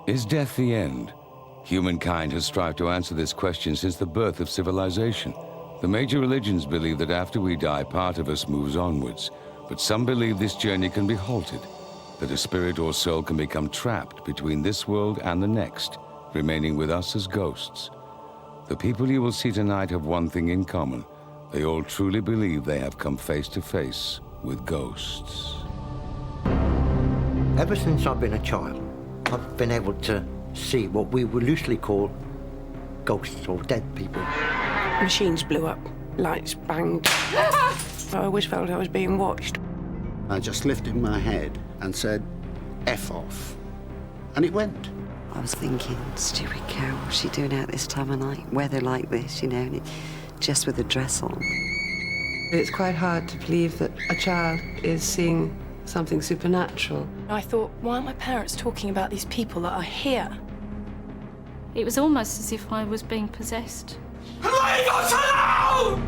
Is death the end? Humankind has strived to answer this question since the birth of civilization. The major religions believe that after we die, part of us moves onwards. But some believe this journey can be halted, that a spirit or soul can become trapped between this world and the next, remaining with us as ghosts. The people you will see tonight have one thing in common. They all truly believe they have come face to face with ghosts. Ever since I've been a child, I've been able to see what we would loosely call ghosts or dead people. Machines blew up, lights banged. I always felt I was being watched. I just lifted my head and said, F off. And it went. I was thinking, stupid cow, what's she doing out this time of night? Weather like this, you know, and just with a dress on. It's quite hard to believe that a child is seeing something supernatural. I thought, why are my parents talking about these people that are here? It was almost as if I was being possessed. Leave us alone!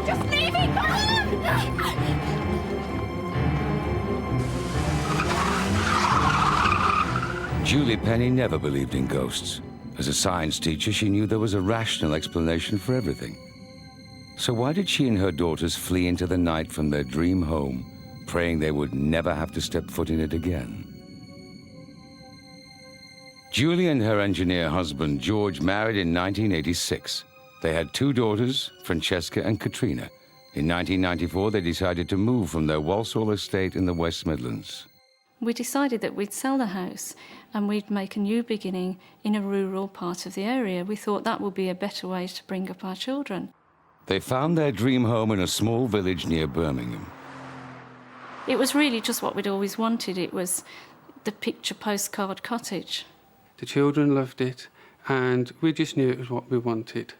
Just leave it! Julie Penney never believed in ghosts. As a science teacher, she knew there was a rational explanation for everything. So why did she and her daughters flee into the night from their dream home, praying they would never have to step foot in it again? Julie and her engineer husband, George, married in 1986. They had 2 daughters, Francesca and Katrina. In 1994, they decided to move from their Walsall estate in the West Midlands. We decided that we'd sell the house and we'd make a new beginning in a rural part of the area. We thought that would be a better way to bring up our children. They found their dream home in a small village near Birmingham. It was really just what we'd always wanted. It was the picture postcard cottage. The children loved it, and we just knew it was what we wanted.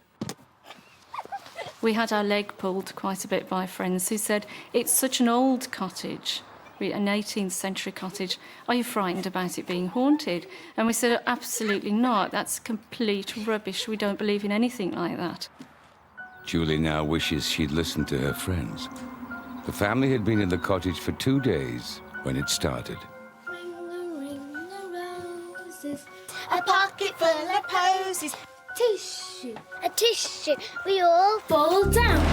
We had our leg pulled quite a bit by friends who said, it's such an old cottage, an 18th century cottage. Are you frightened about it being haunted? And we said, absolutely not. That's complete rubbish. We don't believe in anything like that. Julie now wishes she'd listened to her friends. The family had been in the cottage for 2 days when it started. Ring the roses, a pocket full of posies. Tissue, a tissue, we all fall down.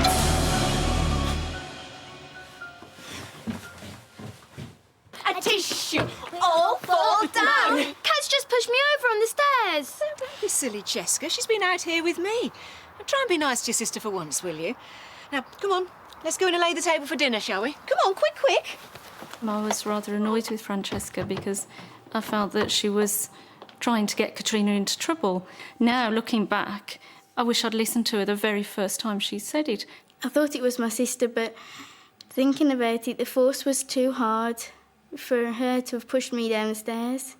A tissue, we all fall down. Kat's just pushed me over on the stairs. Don't be silly, Jessica. She's been out here with me. Now, try and be nice to your sister for once, will you? Now, come on. Let's go in and lay the table for dinner, shall we? Come on, quick, quick. I was rather annoyed with Francesca because I felt that she was trying to get Katrina into trouble. Now, looking back, I wish I'd listened to her the very first time she said it. I thought it was my sister, but thinking about it, the force was too hard for her to have pushed me down the stairs.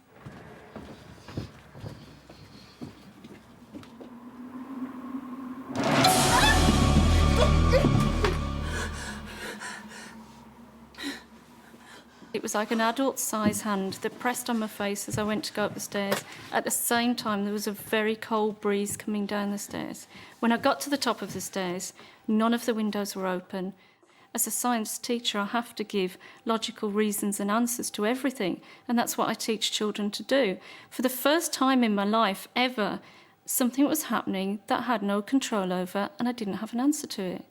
It was like an adult-sized hand that pressed on my face as I went to go up the stairs. At the same time, there was a very cold breeze coming down the stairs. When I got to the top of the stairs, none of the windows were open. As a science teacher, I have to give logical reasons and answers to everything, and that's what I teach children to do. For the first time in my life ever, something was happening that I had no control over, and I didn't have an answer to it.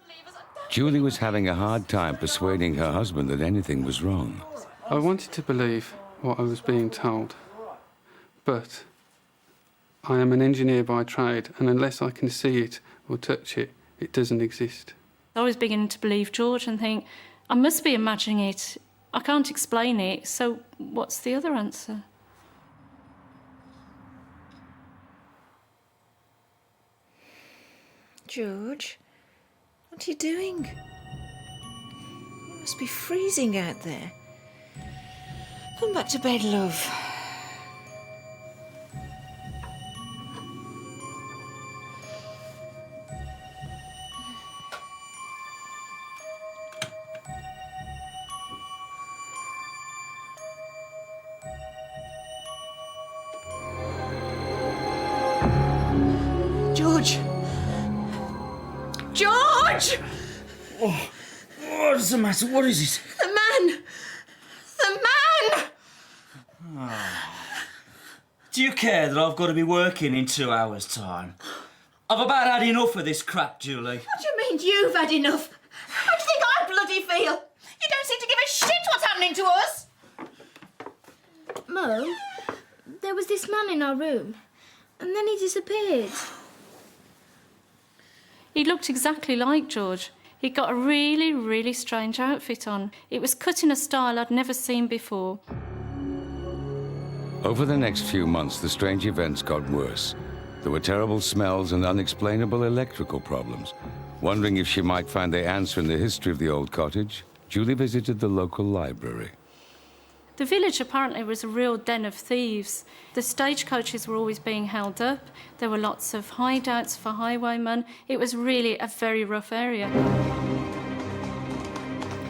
Julie was having a hard time persuading her husband that anything was wrong. I wanted to believe what I was being told, but I am an engineer by trade, and unless I can see it or touch it, it doesn't exist. I was beginning to believe George and think, I must be imagining it. I can't explain it, so what's the other answer? George, what are you doing? You must be freezing out there. Come back to bed, love. the matter? What is it? The man! The man! Do you care that I've got to be working in 2 hours' time? I've about had enough of this crap, Julie. What do you mean you've had enough? How do you think I bloody feel? You don't seem to give a shit what's happening to us! Mum, there was this man in our room, and then he disappeared. He looked exactly like George. He'd got a really, really strange outfit on. It was cut in a style I'd never seen before. Over the next few months, the strange events got worse. There were terrible smells and unexplainable electrical problems. Wondering if she might find the answer in the history of the old cottage, Julie visited the local library. The village apparently was a real den of thieves. The stagecoaches were always being held up. There were lots of hideouts for highwaymen. It was really a very rough area.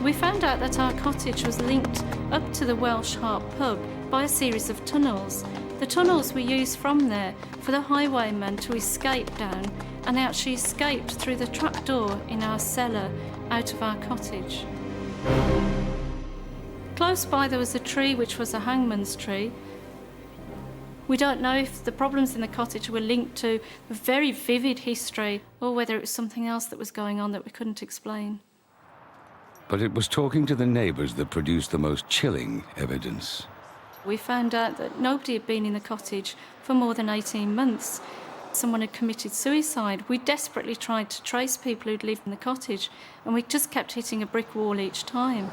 We found out that our cottage was linked up to the Welsh Harp pub by a series of tunnels. The tunnels were used from there for the highwaymen to escape down, and they actually escaped through the trapdoor in our cellar out of our cottage. Close by there was a tree which was a hangman's tree. We don't know if the problems in the cottage were linked to a very vivid history or whether it was something else that was going on that we couldn't explain. But it was talking to the neighbours that produced the most chilling evidence. We found out that nobody had been in the cottage for more than 18 months. Someone had committed suicide. We desperately tried to trace people who'd lived in the cottage, and we just kept hitting a brick wall each time.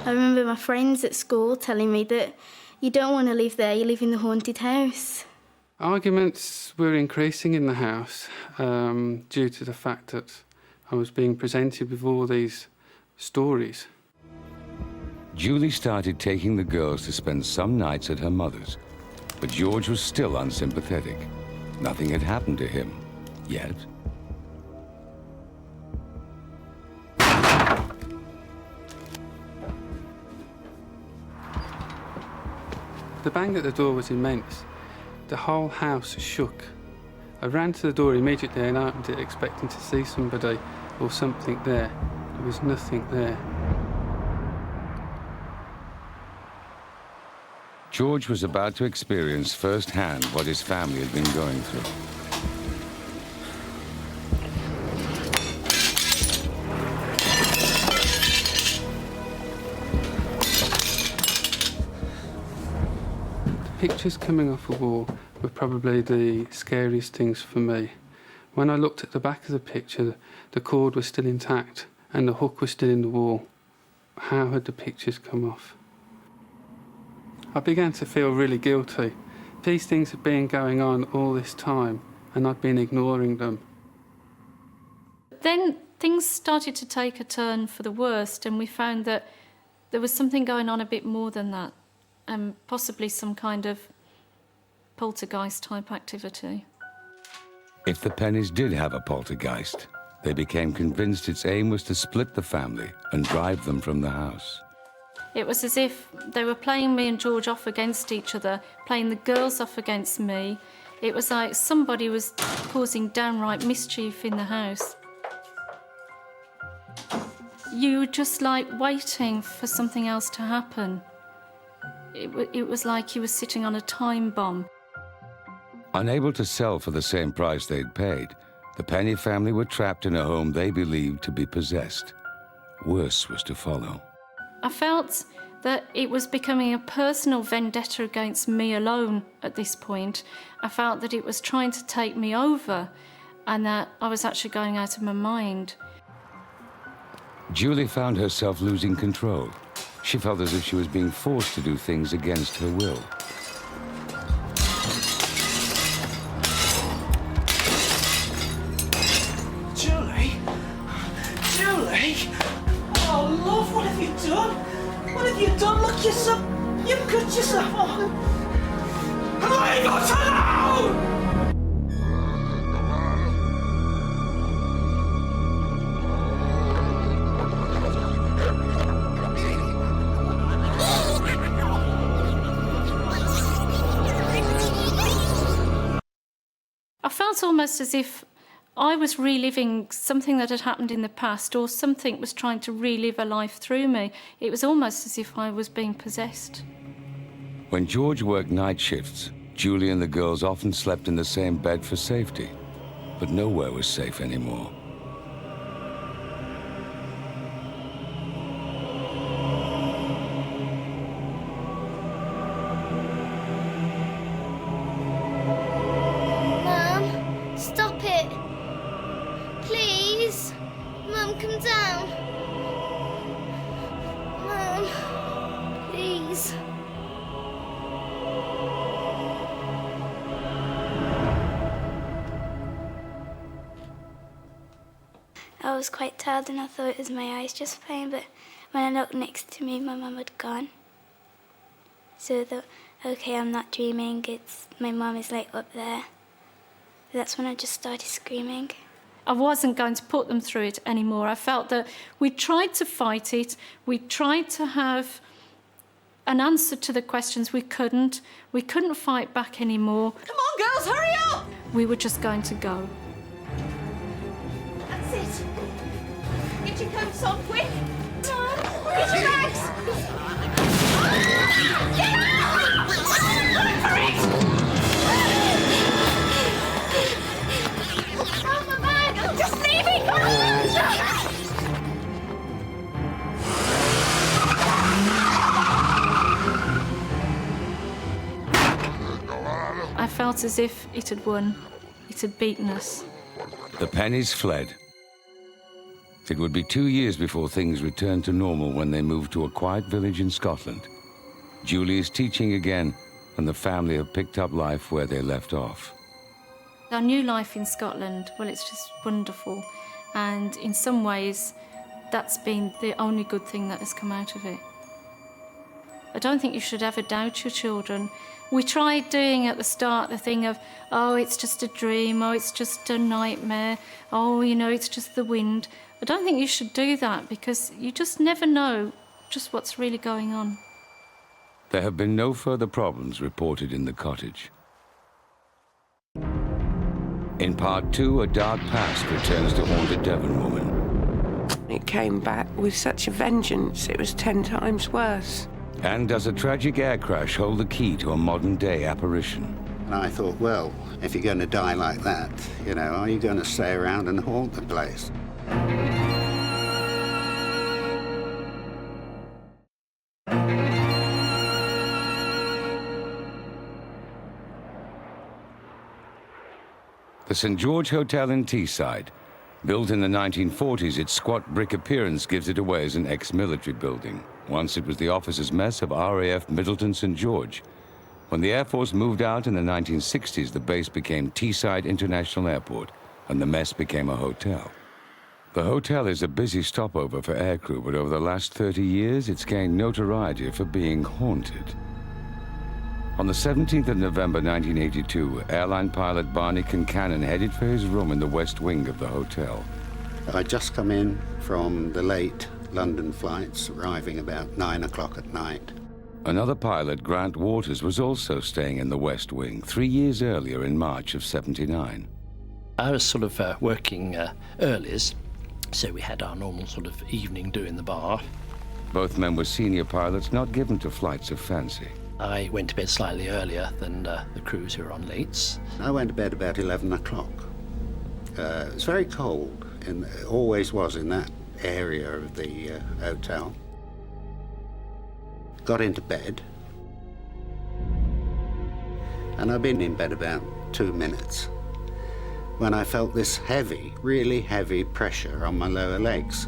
I remember my friends at school telling me that you don't want to live there, you live in the haunted house. Arguments were increasing in the house due to the fact that I was being presented with all these stories. Julie started taking the girls to spend some nights at her mother's, but George was still unsympathetic. Nothing had happened to him, yet. The bang at the door was immense. The whole house shook. I ran to the door immediately and opened it, expecting to see somebody or something there. There was nothing there. George was about to experience firsthand what his family had been going through. The pictures coming off a wall were probably the scariest things for me. When I looked at the back of the picture, the cord was still intact and the hook was still in the wall. How had the pictures come off? I began to feel really guilty. These things had been going on all this time and I'd been ignoring them. Then things started to take a turn for the worst, and we found that there was something going on a bit more than that, and possibly some kind of poltergeist-type activity. If the Penneys did have a poltergeist, they became convinced its aim was to split the family and drive them from the house. It was as if they were playing me and George off against each other, playing the girls off against me. It was like somebody was causing downright mischief in the house. You were just like waiting for something else to happen. It was like you were sitting on a time bomb. Unable to sell for the same price they'd paid, the Penney family were trapped in a home they believed to be possessed. Worse was to follow. I felt that it was becoming a personal vendetta against me alone at this point. I felt that it was trying to take me over and that I was actually going out of my mind. Julie found herself losing control. She felt as if she was being forced to do things against her will. Julie? Julie? Oh, love, what have you done? What have you done? Look, you've cut yourself on. Leave us alone! I felt almost as if I was reliving something that had happened in the past, or something was trying to relive a life through me. It was almost as if I was being possessed. When George worked night shifts, Julie and the girls often slept in the same bed for safety, but nowhere was safe anymore. Mum, stop it. Please. Mum, come down. Mum, please. I was quite tired and I thought it was my eyes just playing, but when I looked next to me, my mum had gone. So I thought, okay, I'm not dreaming, it's my mum is like up there. That's when I just started screaming. I wasn't going to put them through it anymore. I felt that we tried to fight it, we tried to have an answer to the questions. We couldn't fight back anymore. Come on, girls, hurry up! We were just going to go. That's it. Get your coats on, quick. Mum, get your bags. Get out! Go for it! Oh, my bag! Just leave it! Come on! I felt as if it had won. It had beaten us. The Penneys fled. It would be 2 years before things returned to normal when they moved to a quiet village in Scotland. Julie is teaching again, and the family have picked up life where they left off. Our new life in Scotland, well, it's just wonderful. And in some ways, that's been the only good thing that has come out of it. I don't think you should ever doubt your children. We tried doing at the start the thing of, oh, it's just a dream, oh, it's just a nightmare, oh, you know, it's just the wind. I don't think you should do that because you just never know just what's really going on. There have been no further problems reported in the cottage. In part 2, a dark past returns to haunt a Devon woman. It came back with such a vengeance, it was 10 times worse. And does a tragic air crash hold the key to a modern-day apparition? And I thought, well, if you're going to die like that, you know, are you going to stay around and haunt the place? The St. George Hotel in Teesside. Built in the 1940s, its squat brick appearance gives it away as an ex-military building. Once it was the officers' mess of RAF Middleton St. George. When the Air Force moved out in the 1960s, the base became Teesside International Airport, and the mess became a hotel. The hotel is a busy stopover for aircrew, but over the last 30 years, it's gained notoriety for being haunted. On the 17th of November 1982, airline pilot Barney Concannon headed for his room in the west wing of the hotel. I'd just come in from the late London flights, arriving about 9 o'clock at night. Another pilot, Grant Waters, was also staying in the west wing 3 years earlier in March of '79. I was sort of working earlies, so we had our normal sort of evening do in the bar. Both men were senior pilots, not given to flights of fancy. I went to bed slightly earlier than the crews who were on lates. I went to bed about 11 o'clock. It was very cold, and it always was in that area of the hotel. Got into bed, and I'd been in bed about 2 minutes when I felt this heavy, really heavy pressure on my lower legs.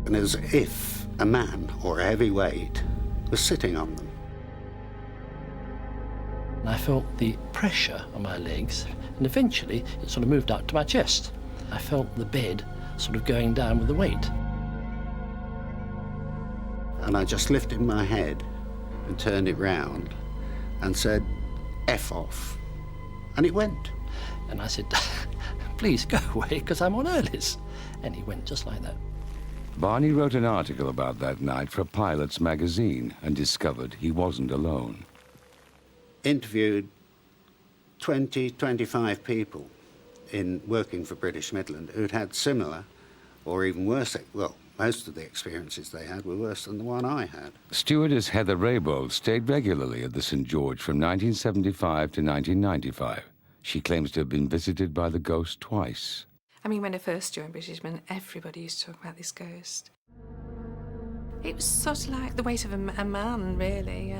And as if a man or a heavy weight was sitting on them. And I felt the pressure on my legs, and eventually it sort of moved up to my chest. I felt the bed sort of going down with the weight. And I just lifted my head and turned it round and said, F off. And it went. And I said, please go away, because I'm on earlies. And he went just like that. Barney wrote an article about that night for Pilot's magazine and discovered he wasn't alone. Interviewed 20, 25 people in working for British Midland who'd had similar or even worse, well, most of the experiences they had were worse than the one I had. Stewardess Heather Raybould stayed regularly at the St. George from 1975 to 1995. She claims to have been visited by the ghost twice. I mean, when I first joined British Midland, everybody used to talk about this ghost. It was sort of like the weight of a man, really.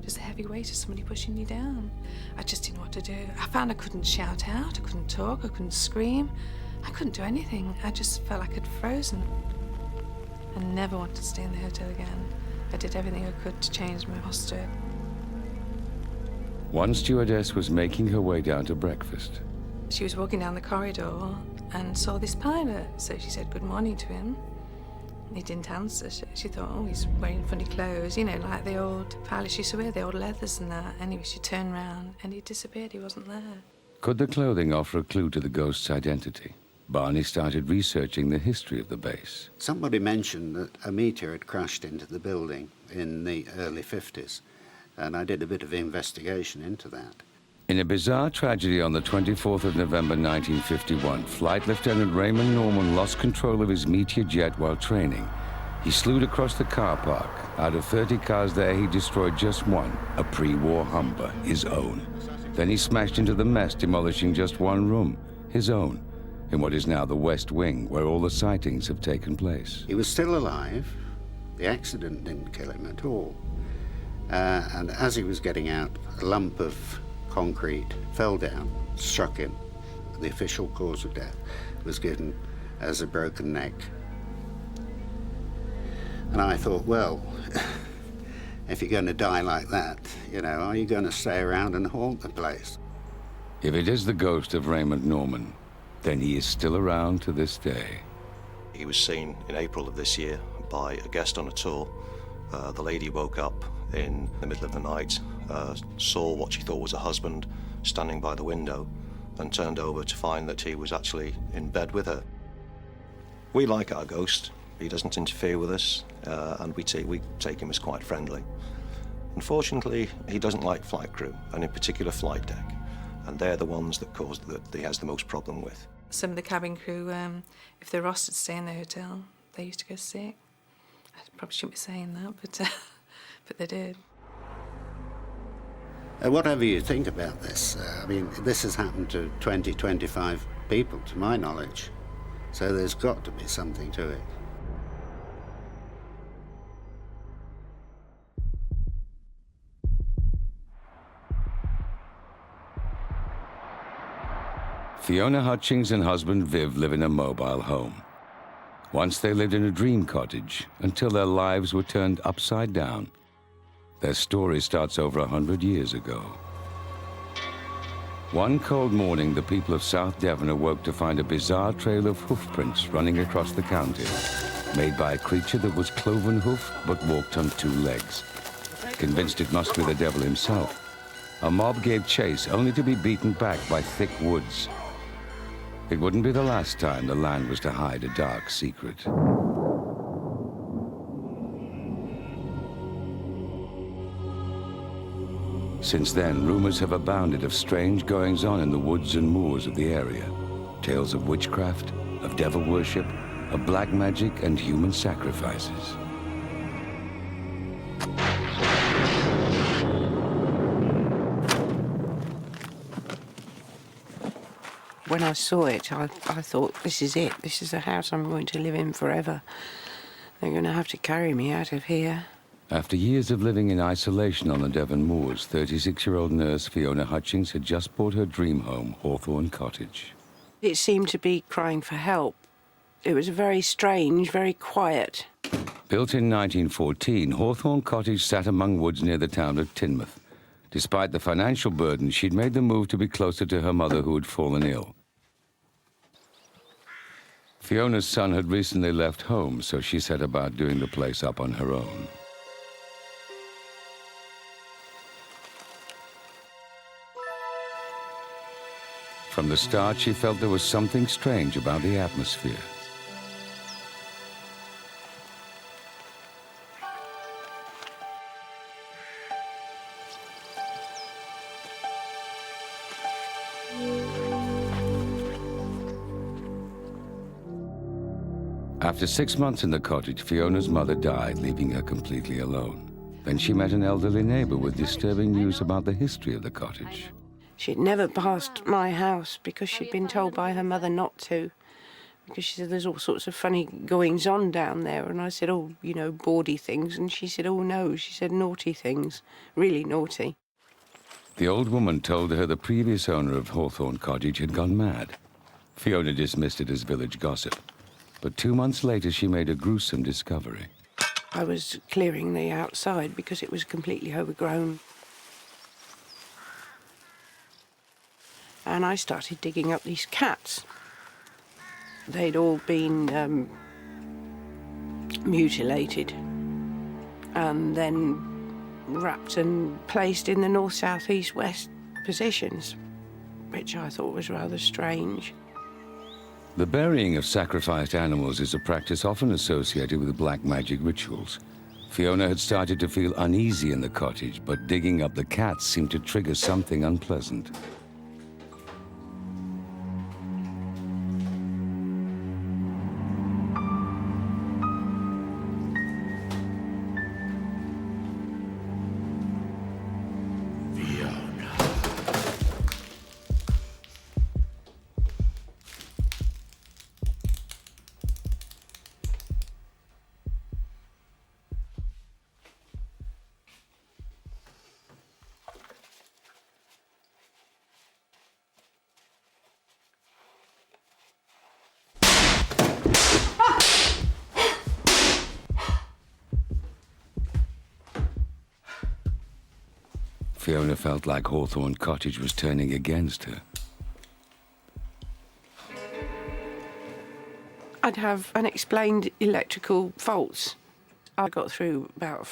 Just a heavy weight of somebody pushing you down. I just didn't know what to do. I found I couldn't shout out, I couldn't talk, I couldn't scream. I couldn't do anything. I just felt like I'd frozen. I never wanted to stay in the hotel again. I did everything I could to change my posture. One stewardess was making her way down to breakfast. She was walking down the corridor and saw this pilot, so she said good morning to him. He didn't answer. She thought, oh, he's wearing funny clothes, you know, like the old pilots used to wear, the old leathers and that. Anyway, she turned round and he disappeared. He wasn't there. Could the clothing offer a clue to the ghost's identity? Barney started researching the history of the base. Somebody mentioned that a meteor had crashed into the building in the early 50s, and I did a bit of investigation into that. In a bizarre tragedy on the 24th of November 1951, Flight Lieutenant Raymond Norman lost control of his Meteor jet while training. He slewed across the car park. Out of 30 cars there, he destroyed just one, a pre-war Humber, his own. Then he smashed into the mess, demolishing just one room, his own, in what is now the West Wing, where all the sightings have taken place. He was still alive. The accident didn't kill him at all. And as he was getting out, a lump of concrete fell down, struck him. The official cause of death was given as a broken neck. And I thought, well, if you're going to die like that, you know, are you going to stay around and haunt the place? If it is the ghost of Raymond Norman, then he is still around to this day. He was seen in April of this year by a guest on a tour. The lady woke up in the middle of the night, saw what she thought was a husband standing by the window, and turned over to find that he was actually in bed with her. We like our ghost. He doesn't interfere with us, and we take him as quite friendly. Unfortunately, he doesn't like flight crew, and in particular flight deck, and they're the ones that he has the most problem with. Some of the cabin crew, if they're rostered to stay in the hotel, they used to go sick. I probably shouldn't be saying that, but they did. Whatever you think about this, I mean, this has happened to 20, 25 people, to my knowledge. So there's got to be something to it. Fiona Hutchings and husband Viv live in a mobile home. Once they lived in a dream cottage until their lives were turned upside down. Their story starts over 100 years ago. One cold morning, the people of South Devon awoke to find a bizarre trail of hoof prints running across the county, made by a creature that was cloven-hoofed but walked on two legs. Convinced it must be the devil himself, a mob gave chase only to be beaten back by thick woods. It wouldn't be the last time the land was to hide a dark secret. Since then, rumors have abounded of strange goings-on in the woods and moors of the area. Tales of witchcraft, of devil worship, of black magic and human sacrifices. When I saw it, I thought, this is it. This is the house I'm going to live in forever. They're going to have to carry me out of here. After years of living in isolation on the Devon moors, 36-year-old nurse Fiona Hutchings had just bought her dream home, Hawthorne Cottage. It seemed to be crying for help. It was very strange, very quiet. Built in 1914, Hawthorne Cottage sat among woods near the town of Teignmouth. Despite the financial burden, she'd made the move to be closer to her mother, who had fallen ill. Fiona's son had recently left home, so she set about doing the place up on her own. From the start, she felt there was something strange about the atmosphere. After 6 months in the cottage, Fiona's mother died, leaving her completely alone. Then she met an elderly neighbour with disturbing news about the history of the cottage. She'd never passed my house because she'd been told by her mother not to. Because she said there's all sorts of funny goings-on down there. And I said, oh, you know, bawdy things. And she said, oh, no. She said naughty things, really naughty. The old woman told her the previous owner of Hawthorne Cottage had gone mad. Fiona dismissed it as village gossip. But 2 months later, she made a gruesome discovery. I was clearing the outside because it was completely overgrown. And I started digging up these cats. They'd all been mutilated and then wrapped and placed in the north, south, east, west positions, which I thought was rather strange. The burying of sacrificed animals is a practice often associated with black magic rituals. Fiona had started to feel uneasy in the cottage, but digging up the cats seemed to trigger something unpleasant. Fiona felt like Hawthorne Cottage was turning against her. I'd have unexplained electrical faults. I got through about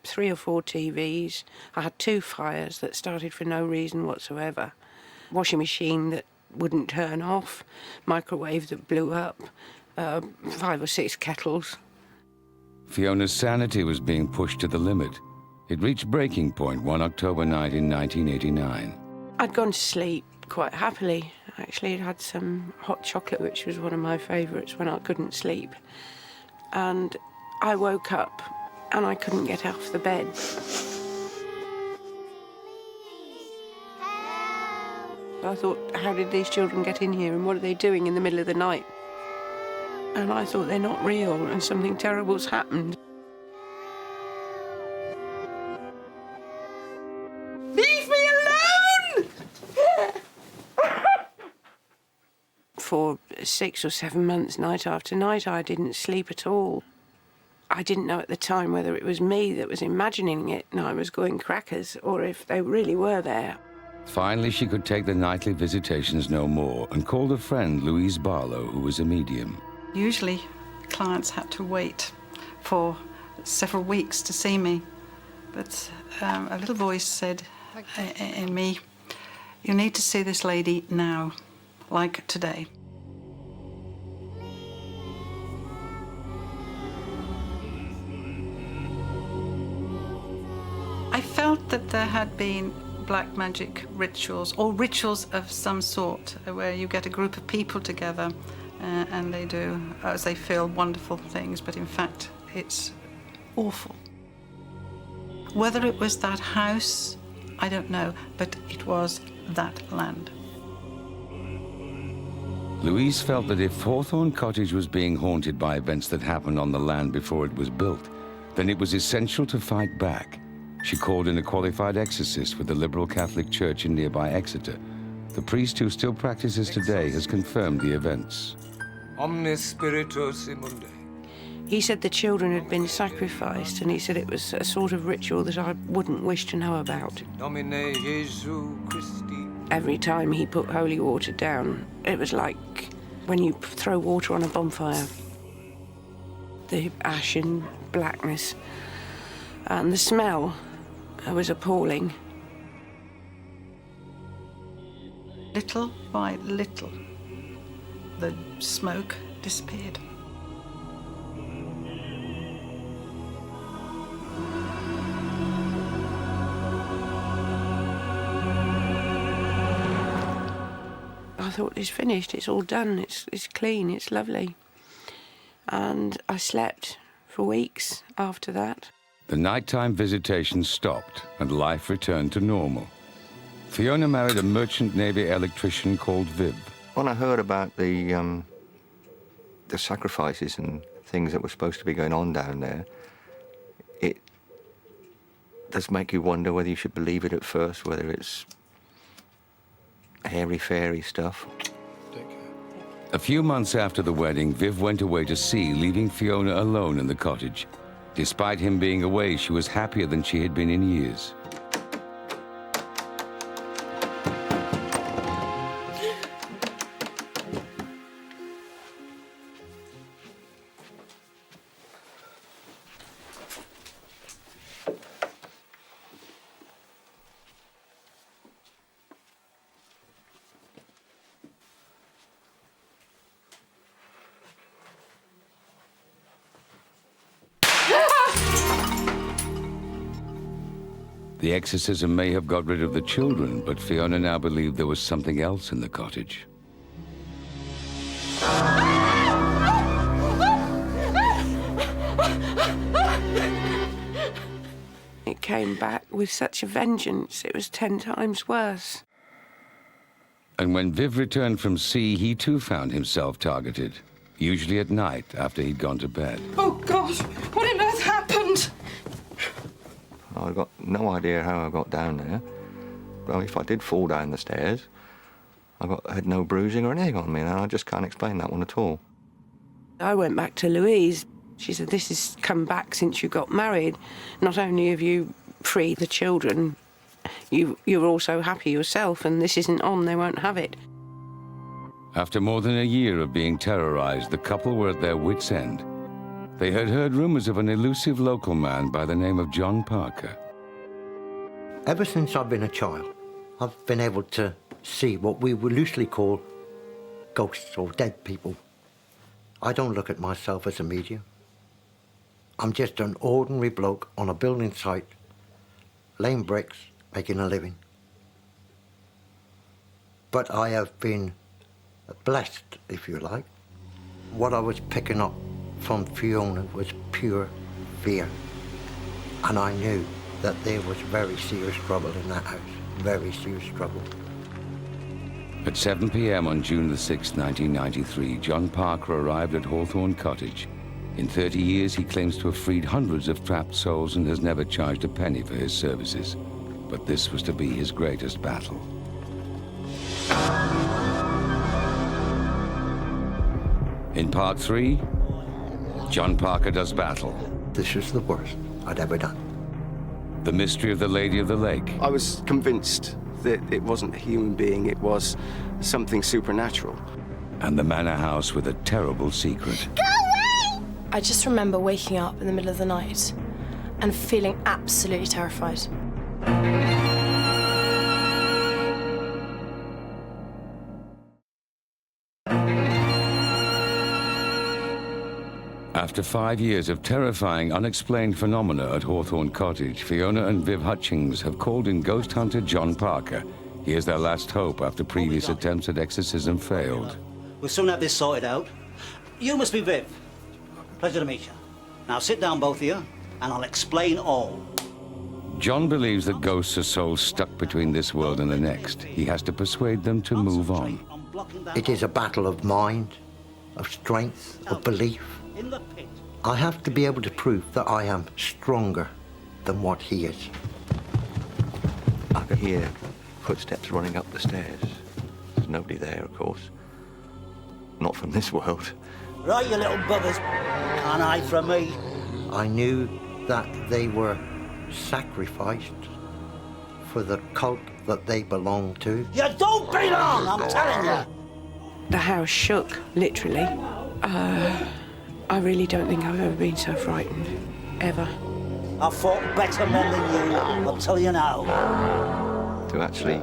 3 or 4 TVs. I had 2 fires that started for no reason whatsoever. Washing machine that wouldn't turn off. Microwave that blew up. 5 or 6 kettles. Fiona's sanity was being pushed to the limit. It reached breaking point one October night in 1989. I'd gone to sleep quite happily. Actually, I'd had some hot chocolate, which was one of my favourites when I couldn't sleep. And I woke up and I couldn't get off the bed. I thought, how did these children get in here and what are they doing in the middle of the night? And I thought, they're not real and something terrible's happened. Leave me alone! For 6 or 7 months, night after night, I didn't sleep at all. I didn't know at the time whether it was me that was imagining it and I was going crackers or if they really were there. Finally, she could take the nightly visitations no more and called a friend, Louise Barlow, who was a medium. Usually, clients had to wait for several weeks to see me, but a little voice said in me, you need to see this lady now, like today. I felt that there had been black magic rituals, or rituals of some sort, where you get a group of people together and they do, as they feel, wonderful things, but in fact, it's awful. Whether it was that house, I don't know, but it was that land. Louise felt that if Hawthorne Cottage was being haunted by events that happened on the land before it was built, then it was essential to fight back. She called in a qualified exorcist with the liberal Catholic Church in nearby Exeter. The priest who still practices today has confirmed the events. Omnis spiritus immundi. He said the children had been sacrificed, and he said it was a sort of ritual that I wouldn't wish to know about. Domine Jesu Christi. Every time he put holy water down, it was like when you throw water on a bonfire. The ashen blackness and the smell was appalling. Little by little, the smoke disappeared. I thought, it's finished, it's all done, it's clean, it's lovely. and I slept for weeks after that. The nighttime visitation stopped and life returned to normal. Fiona married a merchant navy electrician called Viv. When I heard about the sacrifices and things that were supposed to be going on down there, it does make you wonder whether you should believe it at first, whether it's airy-fairy stuff. A few months after the wedding, Viv went away to sea, leaving Fiona alone in the cottage. Despite him being away, she was happier than she had been in years. The exorcism may have got rid of the children, but Fiona now believed there was something else in the cottage. It came back with such a vengeance, it was 10 times worse. And when Viv returned from sea, he too found himself targeted, usually at night after he'd gone to bed. Oh, God! What on earth happened? I've got no idea how I got down there. Well, if I did fall down the stairs, I had no bruising or anything on me, and I just can't explain that one at all. I went back to Louise. She said, this has come back since you got married. Not only have you freed the children, you're also happy yourself, and this isn't on, they won't have it. After more than a year of being terrorized, the couple were at their wits' end. They had heard rumors of an elusive local man by the name of John Parker. Ever since I've been a child, I've been able to see what we would loosely call ghosts or dead people. I don't look at myself as a medium. I'm just an ordinary bloke on a building site, laying bricks, making a living. But I have been blessed, if you like. What I was picking up from Fiona was pure fear. And I knew that there was very serious trouble in that house, very serious trouble. At 7 p.m. on June the 6th, 1993, John Parker arrived at Hawthorne Cottage. In 30 years, he claims to have freed hundreds of trapped souls and has never charged a penny for his services. But this was to be his greatest battle. In part 3, John Parker does battle. This is the worst I'd ever done. The mystery of the Lady of the Lake. I was convinced that it wasn't a human being, it was something supernatural. And the manor house with a terrible secret. Go away! I just remember waking up in the middle of the night and feeling absolutely terrified. After 5 years of terrifying, unexplained phenomena at Hawthorne Cottage, Fiona and Viv Hutchings have called in ghost hunter John Parker. He is their last hope after previous attempts at exorcism failed. We'll soon have this sorted out. You must be Viv. Pleasure to meet you. Now sit down, both of you, and I'll explain all. John believes that ghosts are souls stuck between this world and the next. He has to persuade them to move on. It is a battle of mind, of strength, of belief. I have to be able to prove that I am stronger than what he is. I could hear footsteps running up the stairs. There's nobody there, of course. Not from this world. Right, you little buggers. Can't hide from me. I knew that they were sacrificed for the cult that they belonged to. You don't belong, I'm telling you. The house shook, literally. I really don't think I've ever been so frightened, ever. I've fought better men than you, I'll tell you now. To actually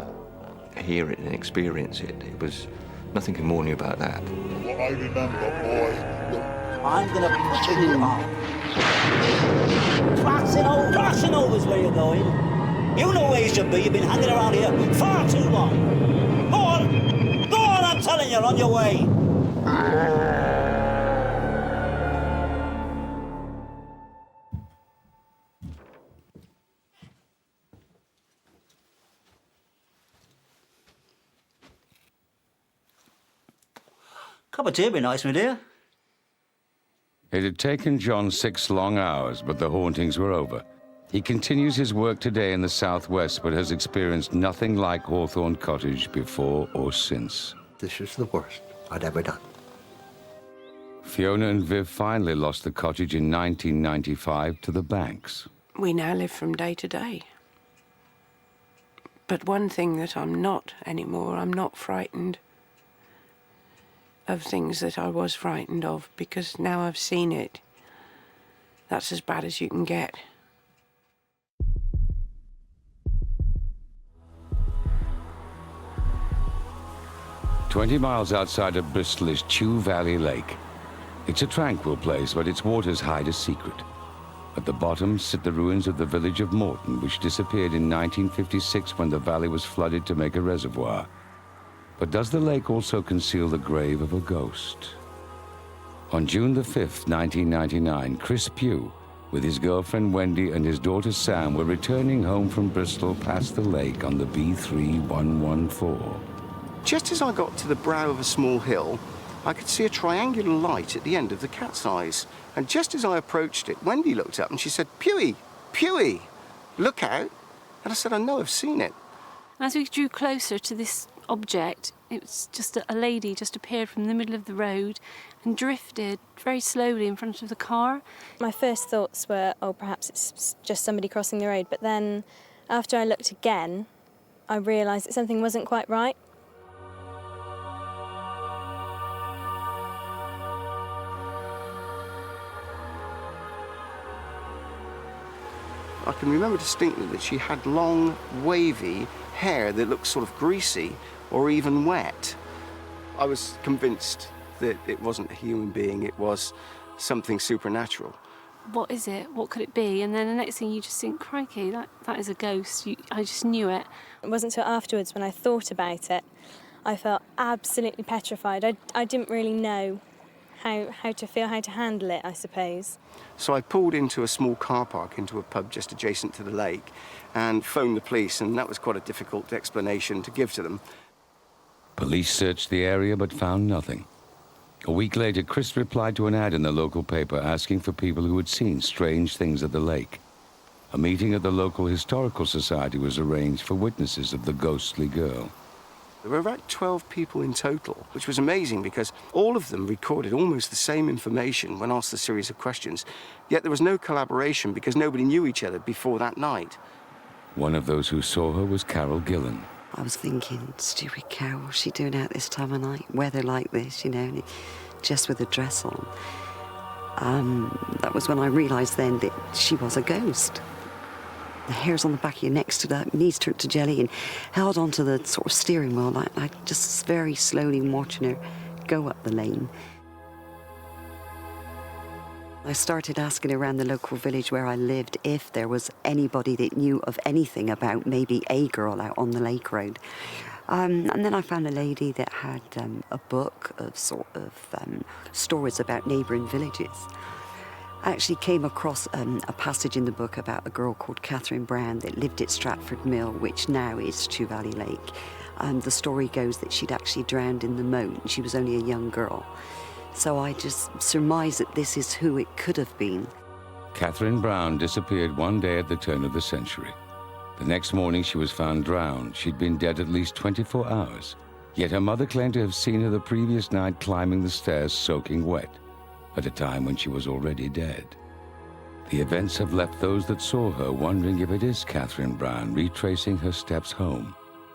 hear it and experience it, it was nothing can warn you about that. What I remember, boy, I'm gonna push you out. Crashing over's where you're going. You know where you should be, you've been hanging around here far too long. Go on, I'm telling you, on your way. Cup of tea would be nice, my dear. It had taken John 6 long hours, but the hauntings were over. He continues his work today in the southwest, but has experienced nothing like Hawthorne Cottage before or since. This is the worst I'd ever done. Fiona and Viv finally lost the cottage in 1995 to the banks. We now live from day to day. But one thing that I'm not anymore, I'm not frightened of things that I was frightened of, because now I've seen it. That's as bad as you can get. "20 miles outside of Bristol is Chew Valley Lake. It's a tranquil place, but its waters hide a secret. At the bottom sit the ruins of the village of Morton, which disappeared in 1956 when the valley was flooded to make a reservoir. But does the lake also conceal the grave of a ghost? On June the 5th, 1999, Chris Pugh, with his girlfriend Wendy and his daughter Sam, were returning home from Bristol past the lake on the B3114. Just as I got to the brow of a small hill, I could see a triangular light at the end of the cat's eyes. And just as I approached it, Wendy looked up and she said, "Pewey, Pewey, look out." And I said, "I know, I've seen it." As we drew closer to this object, it was just a lady just appeared from the middle of the road and drifted very slowly in front of the car. My first thoughts were, oh, perhaps it's just somebody crossing the road. But then, after I looked again, I realised that something wasn't quite right. I can remember distinctly that she had long, wavy hair that looked sort of greasy or even wet. I was convinced that it wasn't a human being, it was something supernatural. What is it? What could it be? And then the next thing you just think, crikey, that is a ghost. I just knew it. It wasn't until afterwards when I thought about it, I felt absolutely petrified. I didn't really know how to feel, how to handle it, I suppose. So I pulled into a small car park, into a pub just adjacent to the lake, and phoned the police, and that was quite a difficult explanation to give to them. Police searched the area but found nothing. A week later, Chris replied to an ad in the local paper asking for people who had seen strange things at the lake. A meeting at the local historical society was arranged for witnesses of the ghostly girl. There were about 12 people in total, which was amazing because all of them recorded almost the same information when asked a series of questions, yet there was no collaboration because nobody knew each other before that night. One of those who saw her was Carol Gillen. I was thinking, stupid cow, what's she doing out this time of night? Weather like this, you know, and just with a dress on. That was when I realised then that she was a ghost. The hairs on the back of your neck stood up, knees turned to jelly, and held onto the sort of steering wheel, like just very slowly watching her go up the lane. I started asking around the local village where I lived if there was anybody that knew of anything about maybe a girl out on the lake road. And then I found a lady that had a book of stories about neighbouring villages. I actually came across a passage in the book about a girl called Catherine Brown that lived at Stratford Mill, which now is Chew Valley Lake. The story goes that she'd actually drowned in the moat and she was only a young girl. So I just surmise that this is who it could have been. Catherine Brown disappeared one day at the turn of the century. The next morning she was found drowned. She'd been dead at least 24 hours. Yet her mother claimed to have seen her the previous night climbing the stairs soaking wet, at a time when she was already dead. The events have left those that saw her wondering if it is Catherine Brown retracing her steps home,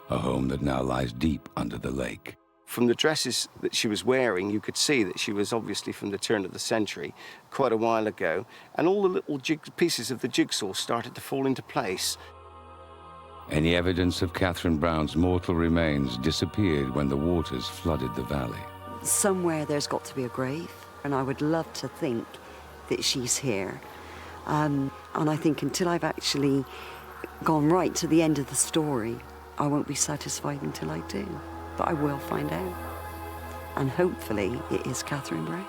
a home that now lies deep under the lake. From the dresses that she was wearing, you could see that she was obviously from the turn of the century, quite a while ago, and all the little pieces of the jigsaw started to fall into place. Any evidence of Catherine Brown's mortal remains disappeared when the waters flooded the valley. Somewhere there's got to be a grave, and I would love to think that she's here. And I think until I've actually gone right to the end of the story, I won't be satisfied until I do. But I will find out. And hopefully it is Catherine Brown.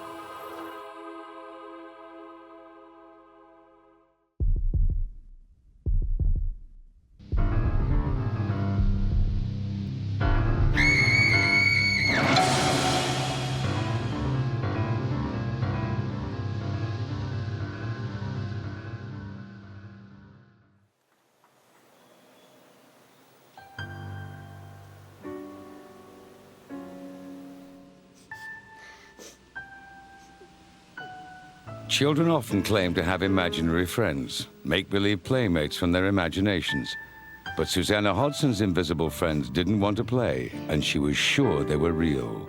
Children often claim to have imaginary friends, make-believe playmates from their imaginations. But Susanna Hodson's invisible friends didn't want to play, and she was sure they were real.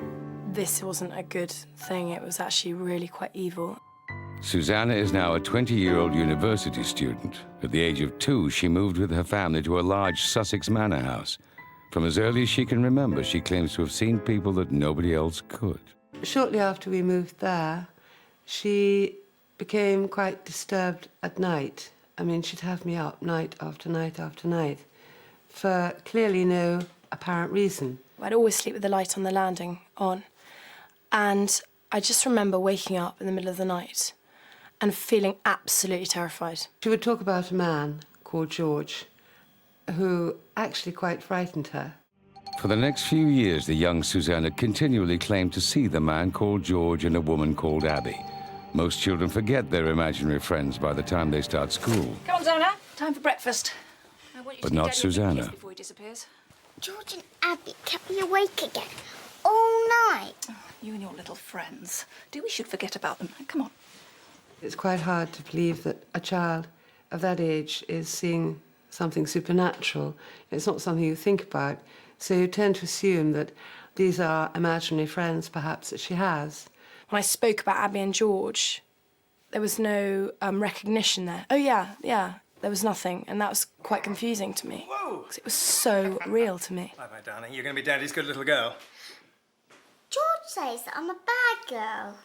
This wasn't a good thing. It was actually really quite evil. Susanna is now a 20-year-old university student. At the age of 2, she moved with her family to a large Sussex manor house. From as early as she can remember, she claims to have seen people that nobody else could. Shortly after we moved there, she became quite disturbed at night. I mean, she'd have me up night after night after night for clearly no apparent reason. I'd always sleep with the light on the landing on. And I just remember waking up in the middle of the night and feeling absolutely terrified. She would talk about a man called George who actually quite frightened her. For the next few years, the young Susanna continually claimed to see the man called George and a woman called Abby. Most children forget their imaginary friends by the time they start school. Come on, Zona. Time for breakfast. But not Susanna. Before he disappears. George and Abby kept me awake again all night. Oh, you and your little friends. We should forget about them. Come on. It's quite hard to believe that a child of that age is seeing something supernatural. It's not something you think about, so you tend to assume that these are imaginary friends, perhaps, that she has. When I spoke about Abby and George, there was no recognition there. Oh, yeah, there was nothing, and that was quite confusing to me. Whoa! 'Cause it was so real to me. Bye-bye, darling. You're going to be Daddy's good little girl. George says that I'm a bad girl.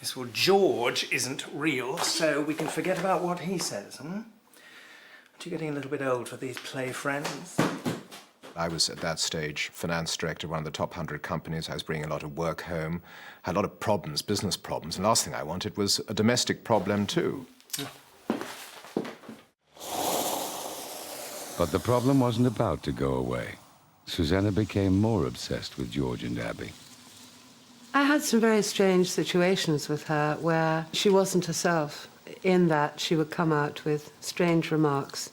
Yes, well, George isn't real, so we can forget about what he says, Aren't you getting a little bit old for these play friends? I was at that stage finance director of one of the top 100 companies. I was bringing a lot of work home, had a lot of problems, business problems, and the last thing I wanted was a domestic problem too. But the problem wasn't about to go away. Susanna became more obsessed with George and Abby. I had some very strange situations with her where she wasn't herself, in that she would come out with strange remarks.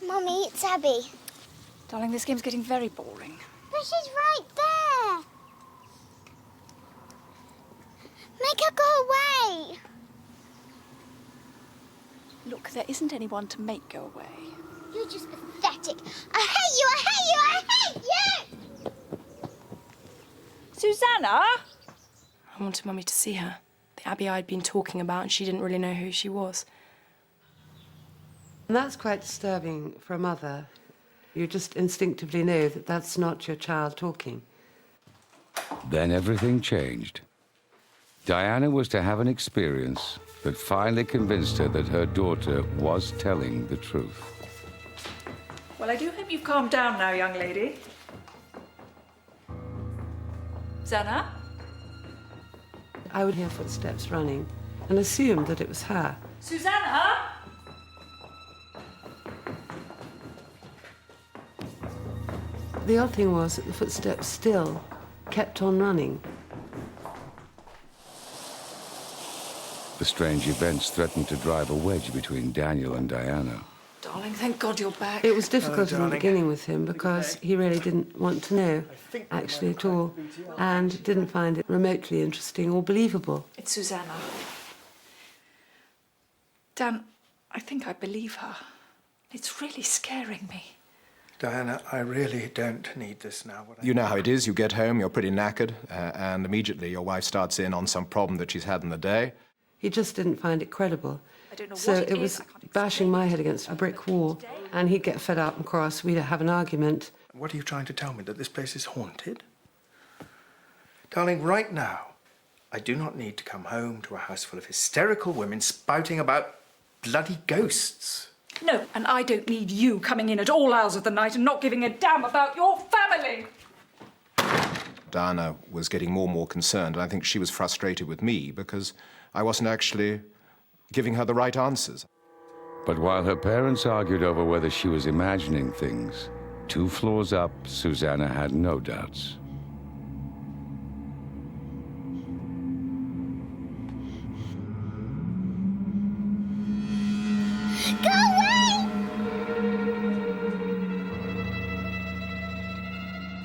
Mummy, it's Abby. Darling, this game's getting very boring. But she's right there. Make her go away. Look, there isn't anyone to make go away. You're just pathetic. I hate you, I hate you, I hate you! Susanna? I wanted Mummy to see her. The Abby I'd been talking about, and she didn't really know who she was. And that's quite disturbing for a mother. You just instinctively know that that's not your child talking. Then everything changed. Diana was to have an experience that finally convinced her that her daughter was telling the truth. Well, I do hope you've calmed down now, young lady. Zana? I would hear footsteps running and assumed that it was her. Susanna? The odd thing was that the footsteps still kept on running. The strange events threatened to drive a wedge between Daniel and Diana. Darling, thank God you're back. It was difficult in the beginning with him because he really didn't want to know, actually, at all, and didn't find it remotely interesting or believable. It's Susanna. Dan, I think I believe her. It's really scaring me. Diana, I really don't need this now. You know how it is. You get home, you're pretty knackered, and immediately your wife starts in on some problem that she's had in the day. He just didn't find it credible. I don't know So what it was bashing my head against a brick wall, and he'd get fed up and cross. We'd have an argument. What are you trying to tell me, that this place is haunted? Darling, right now, I do not need to come home to a house full of hysterical women spouting about bloody ghosts. No, and I don't need you coming in at all hours of the night and not giving a damn about your family. Diana was getting more and more concerned, and I think she was frustrated with me because I wasn't actually giving her the right answers. But while her parents argued over whether she was imagining things, 2 floors up, Susanna had no doubts. Go away!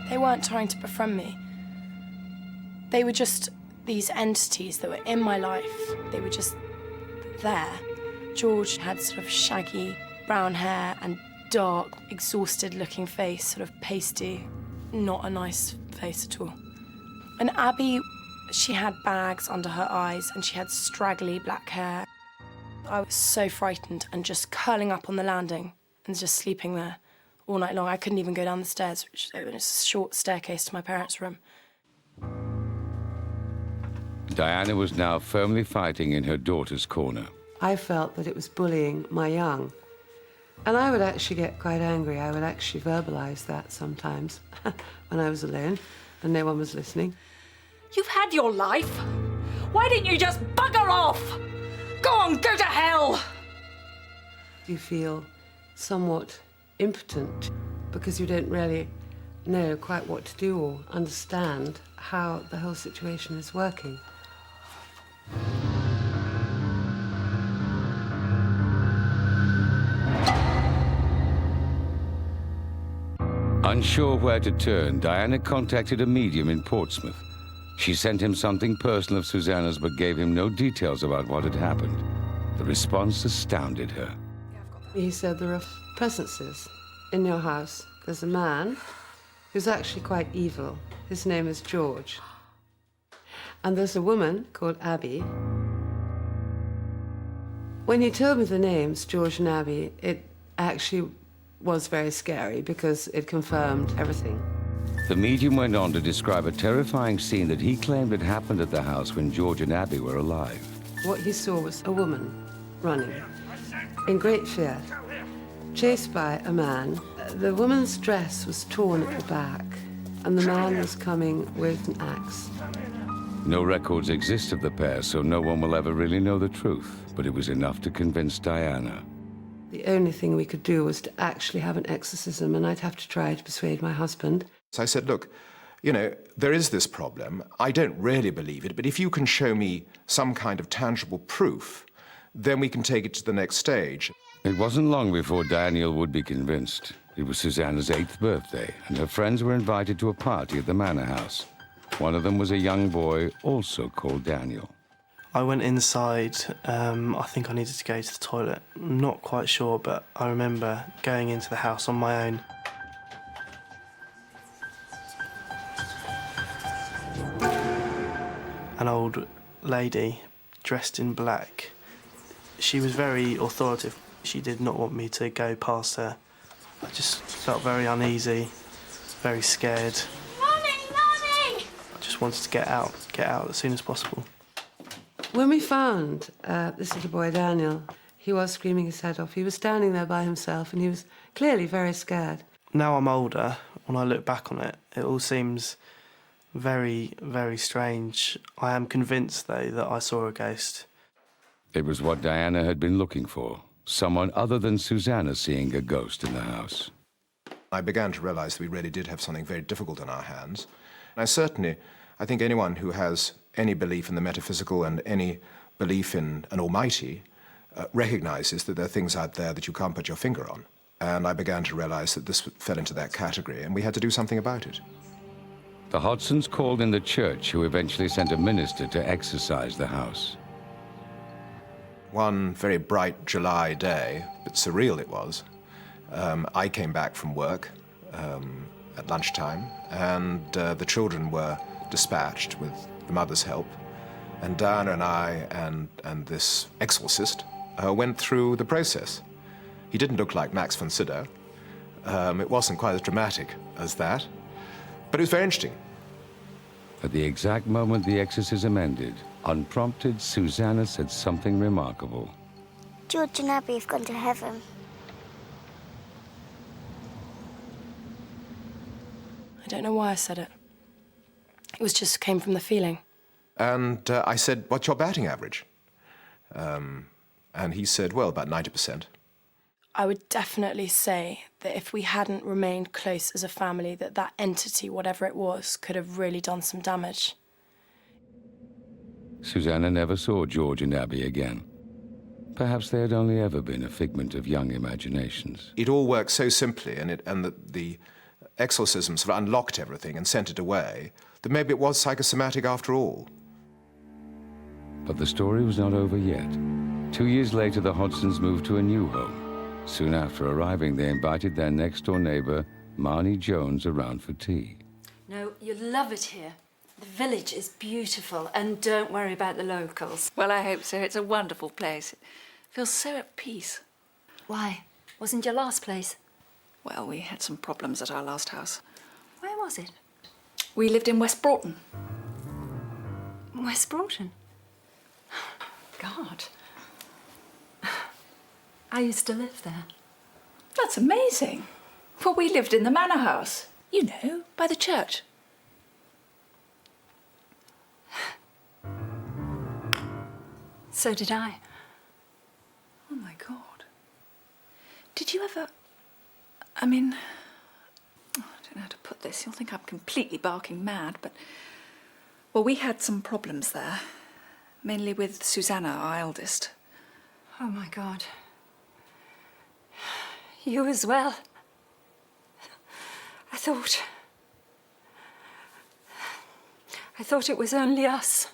They weren't trying to befriend me. They were just these entities that were in my life. They were just there. George had sort of shaggy brown hair and dark, exhausted-looking face, sort of pasty, not a nice face at all. And Abby, she had bags under her eyes and she had straggly black hair. I was so frightened and just curling up on the landing and just sleeping there all night long. I couldn't even go down the stairs, which was a short staircase to my parents' room. Diana was now firmly fighting in her daughter's corner. I felt that it was bullying my young. And I would actually get quite angry. I would actually verbalise that sometimes when I was alone and no one was listening. You've had your life. Why didn't you just bugger off? Go on, go to hell! You feel somewhat impotent because you don't really know quite what to do or understand how the whole situation is working. Unsure where to turn, Diana contacted a medium in Portsmouth. She sent him something personal of Susanna's but gave him no details about what had happened. The response astounded her. He said there are presences in your house. There's a man who's actually quite evil. His name is George. And there's a woman called Abby. When he told me the names, George and Abby, it actually was very scary because it confirmed everything. The medium went on to describe a terrifying scene that he claimed had happened at the house when George and Abby were alive. What he saw was a woman running in great fear, chased by a man. The woman's dress was torn at the back, and the man was coming with an axe. No records exist of the pair, so no one will ever really know the truth, but it was enough to convince Diana. The only thing we could do was to actually have an exorcism, and I'd have to try to persuade my husband. So I said, look, you know, there is this problem. I don't really believe it, but if you can show me some kind of tangible proof, then we can take it to the next stage. It wasn't long before Daniel would be convinced. It was Susanna's 8th birthday, and her friends were invited to a party at the manor house. One of them was a young boy, also called Daniel. I went inside. I think I needed to go to the toilet. I'm not quite sure, but I remember going into the house on my own. An old lady dressed in black. She was very authoritative. She did not want me to go past her. I just felt very uneasy, very scared. Mommy! Mommy! I just wanted to get out as soon as possible. When we found this little boy, Daniel, he was screaming his head off. He was standing there by himself, and he was clearly very scared. Now I'm older, when I look back on it, it all seems very, very strange. I am convinced, though, that I saw a ghost. It was what Diana had been looking for. Someone other than Susanna seeing a ghost in the house. I began to realize that we really did have something very difficult on our hands. And I think anyone who has any belief in the metaphysical and any belief in an almighty recognizes that there are things out there that you can't put your finger on. And I began to realize that this fell into that category, and we had to do something about it. The Hodsons called in the church, who eventually sent a minister to exorcise the house. One very bright July day, but surreal it was, I came back from work at lunchtime, and the children were dispatched with the mother's help, and Diana and I and this exorcist went through the process. He didn't look like Max von Sydow. It wasn't quite as dramatic as that, but it was very interesting. At the exact moment the exorcism ended, unprompted, Susanna said something remarkable. George and Abby have gone to heaven. I don't know why I said it. It was just came from the feeling. And I said, what's your batting average? And he said, well, about 90%. I would definitely say that if we hadn't remained close as a family, that entity, whatever it was, could have really done some damage. Susanna never saw George and Abby again. Perhaps they had only ever been a figment of young imaginations. It all worked so simply, and the exorcism sort of unlocked everything and sent it away, that maybe it was psychosomatic after all. But the story was not over yet. 2 years later, the Hodsons moved to a new home. Soon after arriving, they invited their next-door neighbour, Marnie Jones, around for tea. No, you'll love it here. The village is beautiful, and don't worry about the locals. Well, I hope so. It's a wonderful place. It feels so at peace. Why? Wasn't your last place? Well, we had some problems at our last house. Where was it? We lived in West Broughton. West Broughton? God. I used to live there. That's amazing. Well, we lived in the manor house. You know, by the church. So did I. Oh, my God. Did you ever... I mean... I don't know how to put this. You'll think I'm completely barking mad, but... Well, we had some problems there. Mainly with Susanna, our eldest. Oh, my God. You as well. I thought it was only us.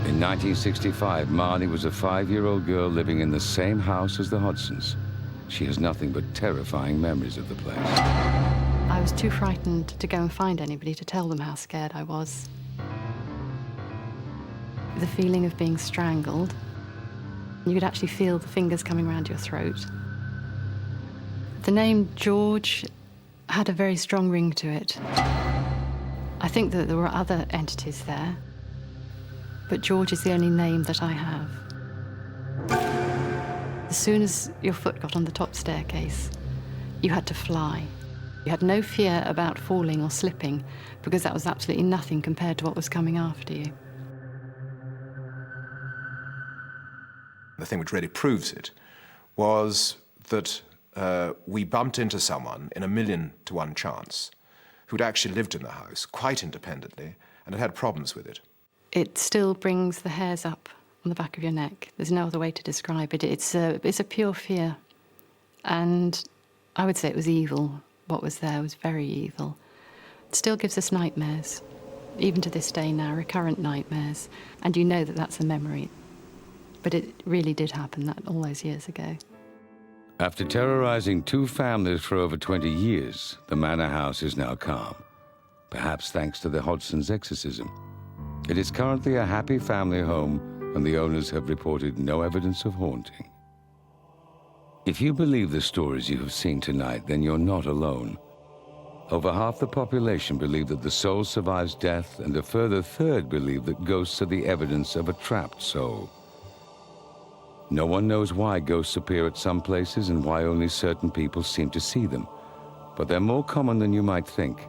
In 1965, Marnie was a 5-year-old girl living in the same house as the Hodsons. She has nothing but terrifying memories of the place. I was too frightened to go and find anybody to tell them how scared I was. The feeling of being strangled. You could actually feel the fingers coming around your throat. The name George had a very strong ring to it. I think that there were other entities there, but George is the only name that I have. As soon as your foot got on the top staircase, you had to fly. You had no fear about falling or slipping, because that was absolutely nothing compared to what was coming after you. The thing which really proves it was that we bumped into someone in 1,000,000 to 1 chance who'd actually lived in the house quite independently and had had problems with it. It still brings the hairs up on the back of your neck. There's no other way to describe it. It's a pure fear. And I would say it was evil. What was there was very evil. It still gives us nightmares, even to this day now, recurrent nightmares. And you know that that's a memory. But it really did happen that all those years ago. After terrorizing 2 families for over 20 years, the manor house is now calm. Perhaps thanks to the Hodsons' exorcism. It is currently a happy family home, and the owners have reported no evidence of haunting. If you believe the stories you have seen tonight, then you're not alone. Over half the population believe that the soul survives death, and a further third believe that ghosts are the evidence of a trapped soul. No one knows why ghosts appear at some places and why only certain people seem to see them. But they're more common than you might think.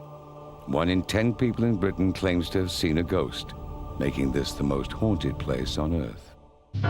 1 in 10 people in Britain claims to have seen a ghost, making this the most haunted place on Earth.